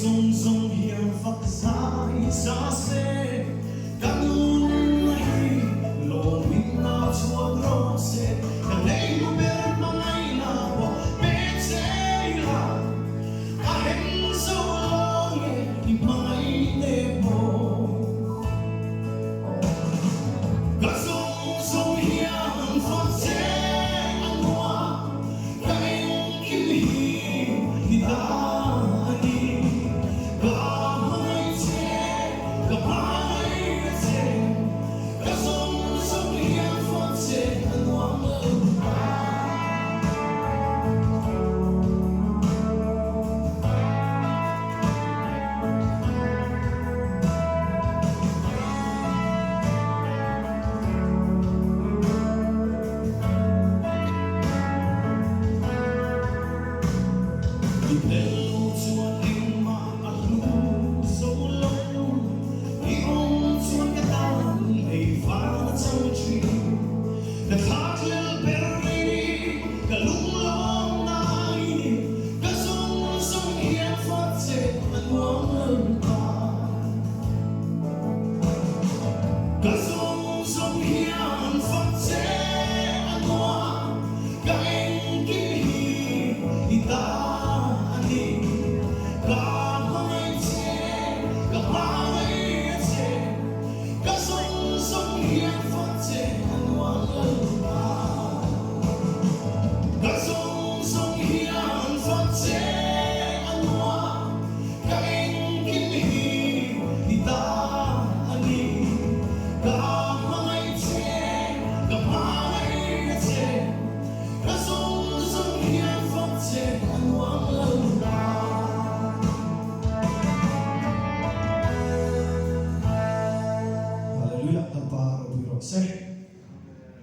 rung rung hiền phật dài xa xê các ngôn hay lộ mình nào chua rô xê cả lấy một bên mà ngay là bỏ bê chế là à hình dấu lo nghe đi mà ngay nê bồ các rung rung hiền phật chế ăn hoa các anh kêu hi ta Hallelujah, tanpa Robi Rose.